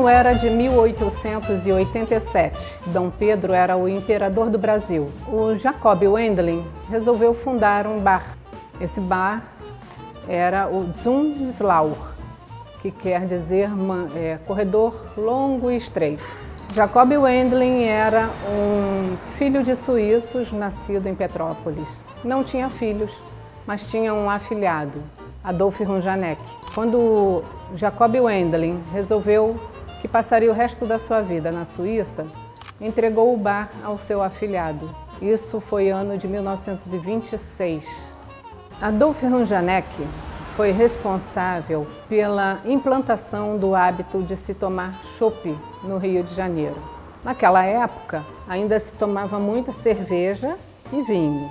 ano era de 1887. Dom Pedro era o imperador do Brasil. O Jacob Wendling resolveu fundar um bar. Esse bar era o Zumslauer, que quer dizer corredor longo e estreito. Jacob Wendling era um filho de suíços nascido em Petrópolis. Não tinha filhos, mas tinha um afilhado, Adolf Runjanek. Quando Jacob Wendling resolveu que passaria o resto da sua vida na Suíça, entregou o bar ao seu afilhado. Isso foi ano de 1926. Adolf Runjanek foi responsável pela implantação do hábito de se tomar chopp no Rio de Janeiro. Naquela época, ainda se tomava muito cerveja e vinho,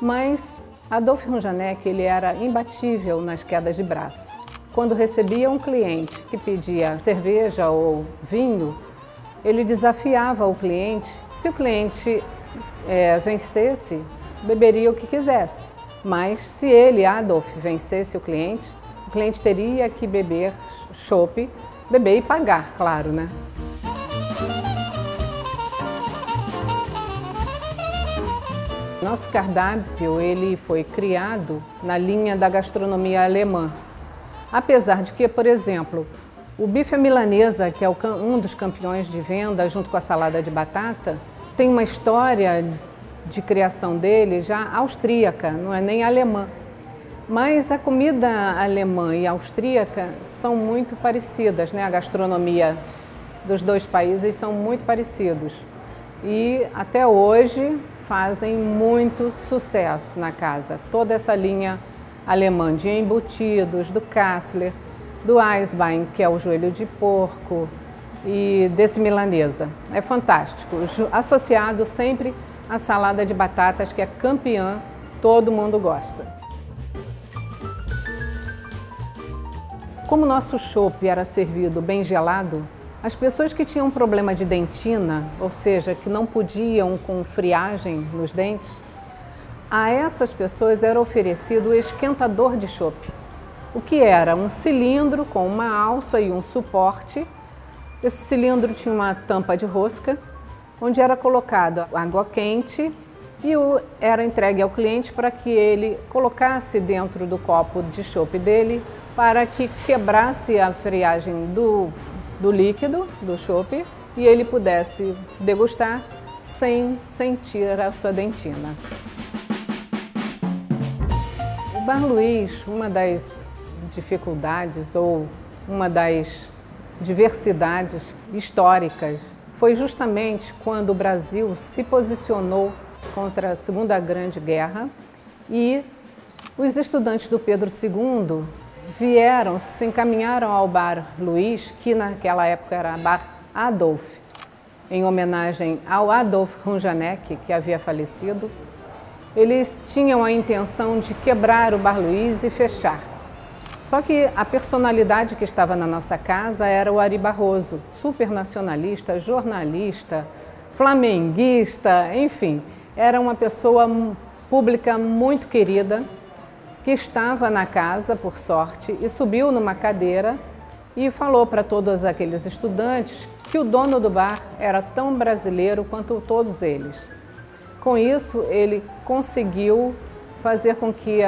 mas Adolf Runjanek ele era imbatível nas quedas de braço. Quando recebia um cliente que pedia cerveja ou vinho, ele desafiava o cliente. Se o cliente vencesse, beberia o que quisesse. Mas se ele, Adolf, vencesse o cliente teria que beber chopp, beber e pagar, claro, né? Nosso cardápio ele foi criado na linha da gastronomia alemã. Apesar de que, por exemplo, o bife à milanesa, que é um dos campeões de venda, junto com a salada de batata, tem uma história de criação dele já austríaca, não é nem alemã. Mas a comida alemã e austríaca são muito parecidas, né? A gastronomia dos dois países são muito parecidos. E até hoje fazem muito sucesso na casa. Toda essa linha alemã de embutidos, do Kassler, do Eisbein, que é o joelho de porco, e desse milanesa. É fantástico, associado sempre à salada de batatas, que é campeã, todo mundo gosta. Como o nosso chopp era servido bem gelado, as pessoas que tinham problema de dentina, ou seja, que não podiam com friagem nos dentes, a essas pessoas era oferecido o esquentador de chopp, o que era um cilindro com uma alça e um suporte. Esse cilindro tinha uma tampa de rosca, onde era colocada água quente e era entregue ao cliente para que ele colocasse dentro do copo de chopp dele para que quebrasse a friagem do líquido, do chopp, e ele pudesse degustar sem sentir a sua dentina. O Bar Luiz, uma das dificuldades ou uma das diversidades históricas foi justamente quando o Brasil se posicionou contra a Segunda Grande Guerra e os estudantes do Pedro II se encaminharam ao Bar Luiz, que naquela época era Bar Adolf, em homenagem ao Adolf Runjanek, que havia falecido. Eles tinham a intenção de quebrar o Bar Luiz e fechar. Só que a personalidade que estava na nossa casa era o Ari Barroso, supernacionalista, jornalista, flamenguista, enfim. Era uma pessoa pública muito querida, que estava na casa, por sorte, e subiu numa cadeira e falou para todos aqueles estudantes que o dono do bar era tão brasileiro quanto todos eles. Com isso, ele conseguiu fazer com que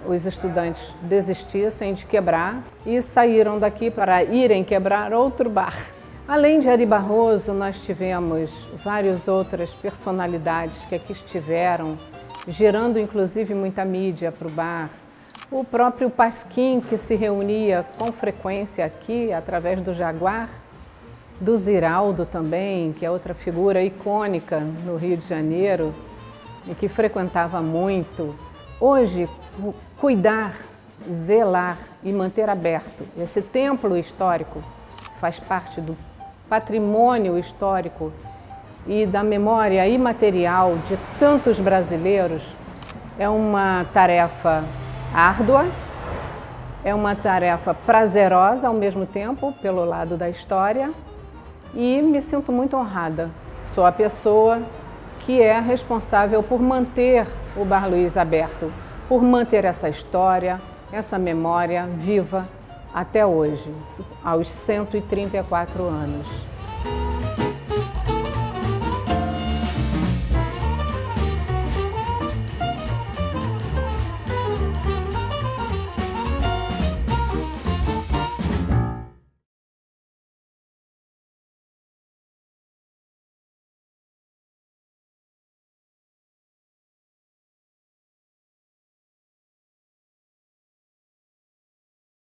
os estudantes desistissem de quebrar e saíram daqui para irem quebrar outro bar. Além de Ari Barroso, nós tivemos várias outras personalidades que aqui estiveram, gerando inclusive muita mídia para o bar. O próprio Pasquim, que se reunia com frequência aqui através do Jaguar, do Ziraldo também, que é outra figura icônica no Rio de Janeiro, e que frequentava muito. Hoje, cuidar, zelar e manter aberto esse templo histórico, que faz parte do patrimônio histórico e da memória imaterial de tantos brasileiros, é uma tarefa árdua, é uma tarefa prazerosa ao mesmo tempo, pelo lado da história, e me sinto muito honrada. Sou a pessoa que é responsável por manter o Bar Luiz aberto, por manter essa história, essa memória viva até hoje, aos 134 anos.